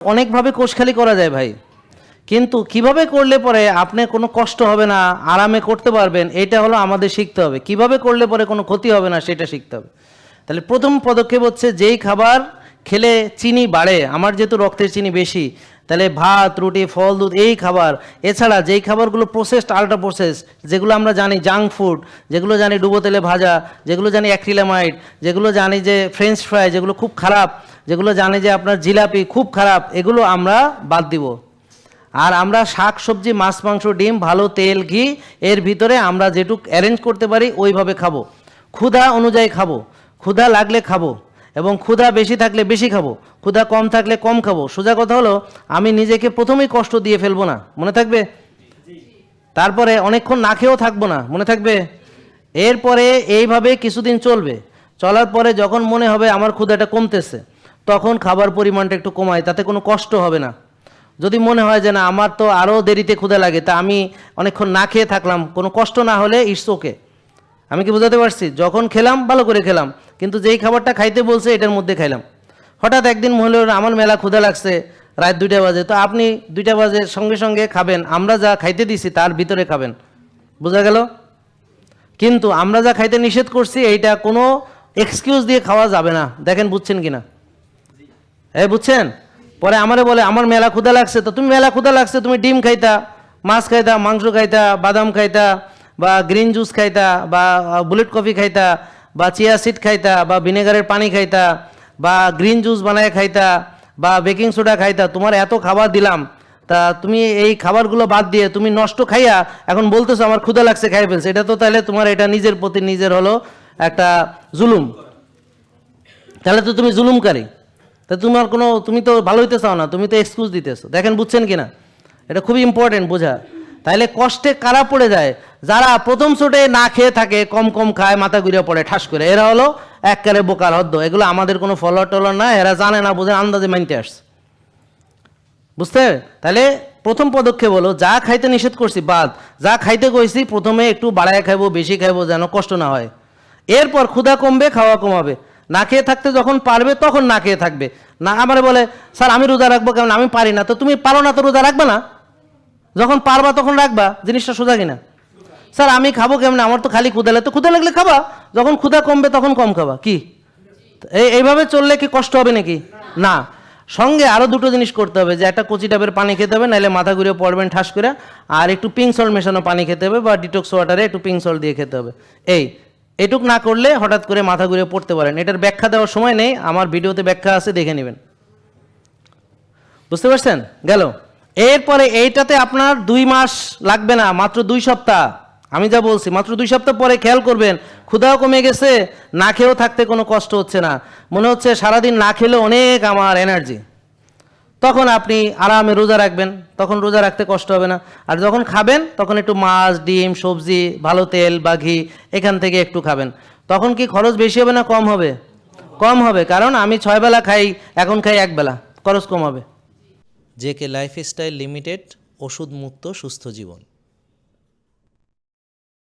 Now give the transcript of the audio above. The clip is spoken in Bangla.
অনেকভাবে কোষখালি করা যায় ভাই, কিন্তু কিভাবে করলে পরে আপনি কোনো কষ্ট হবে না, আরামে করতে পারবেন, এটা হলো আমাদের শিখতে হবে। কিভাবে করলে পরে কোনো ক্ষতি হবে না সেটা শিখতে হবে। তাহলে প্রথম পদক্ষেপ হচ্ছে যেই খাবার খেলে চিনি বাড়ে, আমার যেহেতু রক্তের চিনি বেশি, তাহলে ভাত, রুটি, ফল, দুধ এই খাবার, এছাড়া যেই খাবারগুলো প্রসেসড, আল্ট্রা প্রসেস, যেগুলো আমরা জানি জাঙ্ক ফুড, যেগুলো জানি ডুবো তেলে ভাজা, যেগুলো জানি অ্যাক্রিলামাইড, যেগুলো জানি যে ফ্রেঞ্চ ফ্রাই যেগুলো খুব খারাপ, যেগুলো জানি যে আপনার জিলাপি খুব খারাপ, এগুলো আমরা বাদ দিব। আর আমরা শাক সবজি, মাছ, মাংস, ডিম, ভালো তেল, ঘি, এর ভিতরে আমরা যেটুক অ্যারেঞ্জ করতে পারি ওইভাবে খাবো। ক্ষুধা অনুযায়ী খাবো, ক্ষুধা লাগলে খাবো, এবং ক্ষুধা বেশি থাকলে বেশি খাবো, ক্ষুধা কম থাকলে কম খাবো। সোজা কথা হলো, আমি নিজেকে প্রথমেই কষ্ট দিয়ে ফেলবো না, মনে থাকবে? তারপরে অনেকক্ষণ না খেয়েও থাকবো না, মনে থাকবে? এরপরে এইভাবে কিছুদিন চলবে। চলার পরে যখন মনে হবে আমার ক্ষুধাটা কমতেছে, তখন খাবার পরিমাণটা একটু কমায়, তাতে কোনো কষ্ট হবে না। যদি মনে হয় যে না আমার তো আরও দেরিতে ক্ষুধা লাগে, তা আমি অনেকক্ষণ না খেয়ে থাকলাম, কোনো কষ্ট না হলে ইটস ওকে। আমি কি বোঝাতে পারছি? যখন খেলাম ভালো করে খেলাম, কিন্তু যেই খাবারটা খাইতে বলছে এটার মধ্যে খাইলাম। হঠাৎ একদিন মনে হলো আমার মেলা ক্ষুধা লাগছে, রাত 2টা বাজে, তো আপনি 2টা বাজে সঙ্গে সঙ্গে খাবেন, আমরা যা খাইতে দিছি তার ভিতরে খাবেন। বোঝা গেল? কিন্তু আমরা যা খাইতে নিষেধ করছি এইটা কোনো এক্সকিউজ দিয়ে খাওয়া যাবে না। দেখেন বুঝছেন কিনা? বুঝছেন? পরে আমারে বলে আমার মেলা ক্ষুধা লাগছে, তো তুমি মেলা ক্ষুধা লাগছে তুমি ডিম খাইতা, মাছ খাইতা, মাংস খাইতা, বাদাম খাইতা, বা গ্রিন জুস খাইতা, বা বুলেট কফি খাইতা, বা চিয়া সিড খাইতা, বা ভিনেগারের পানি খাইতা, বা গ্রিন জুস বানায় খাইতা, বা বেকিং সোডা খাইতা। তোমার এত খাবার দিলাম, তা তুমি এই খাবারগুলো বাদ দিয়ে তুমি নষ্ট খাইয়া এখন বলতেছো আমার ক্ষুধা লাগছে খাই ফেলছে। এটা তো তাহলে তোমার এটা নিজের প্রতি নিজের হলো একটা জুলুম। তাহলে তো তুমি জুলুমকারী। তা তোমার কোনো, তুমি তো ভালো হইতে চাও না, তুমি তো এক্সকিউজ দিতেছো। দেখেন বুঝছেন কিনা? এটা খুবই ইম্পর্টেন্ট বোঝা। তাইলে কষ্টে কারা পড়ে যায়? যারা প্রথম ছোটে না খেয়ে থাকে, কম কম খায়, মাথা ঘুরে পড়ে ঠাস করে, এরা হলো এককালে বোকার হদ্দ। এগুলো আমাদের কোনো ফলোয়ার টলার না, এরা জানে না, বোঝে, আন্দাজে মানতে আসছে। বুঝতে? তাহলে প্রথম পদক্ষেপ হলো যা খাইতে নিষেধ করছি বাদ, যা খাইতে কইছি প্রথমে একটু বাড়ায় খাইবো, বেশি খাইবো, যেন কষ্ট না হয়। এরপর ক্ষুধা কমবে, খাওয়া কমাবে। না খেয়ে থাকতে যখন পারবে তখন না খেয়ে থাকবে। না আমারে বলে স্যার আমি রোজা রাখবো কেমন? আমি পারি না। তো তুমি পারো না তো রোজা রাখবে না, যখন পারবা তখন রাখবা। জিনিসটা সোজা কিনা? স্যার আমি খাবো কেমন? আমার তো খালি ক্ষুধা লাগে। তো ক্ষুধা লাগলে খাবা, যখন ক্ষুধা কমবে তখন কম খাবা। কি এইভাবে চললে কি কষ্ট হবে নাকি? না। সঙ্গে আরও দুটো জিনিস করতে হবে, যে একটা কচি ডাবের পানি খেতে হবে, নাহলে মাথা ঘুরে পড়বেন ঠাস করে, আর একটু পিঙ্ক সল্ট মেশানো পানি খেতে হবে, বা ডিটক্স ওয়াটারে একটু পিঙ্ক সল্ট দিয়ে খেতে হবে। এটুক না করলে হঠাৎ করে মাথা ঘুরে পড়তে পারেন। এটার ব্যাখ্যা দেওয়ার সময় নেই, আমার ভিডিওতে ব্যাখ্যা আছে, দেখে নেবেন। বুঝতে পারছেন? গেল। এরপরে এইটাতে আপনার 2 মাস লাগবে না, মাত্র 2 সপ্তাহ। আমি যা বলছি মাত্র 2 সপ্তাহ পরে খেয়াল করবেন ক্ষুধাও কমে গেছে, না খেয়েও থাকতে কোনো কষ্ট হচ্ছে না, মনে হচ্ছে সারাদিন না খেলে অনেক আমার এনার্জি। তখন আপনি আরামে রোজা রাখবেন, তখন রোজা রাখতে কষ্ট হবে না। আর যখন খাবেন তখন একটু মাছ, ডিম, সবজি, ভালো তেল বা ঘি এখান থেকে একটু খাবেন। তখন কি খরচ বেশি হবে না কম হবে? কম হবে, কারণ আমি 6 বেলা খাই, এখন খাই 1 বেলা, খরচ কম হবে। জেকে লাইফস্টাইল লিমিটেড, ওষুধ মুক্ত সুস্থ জীবন।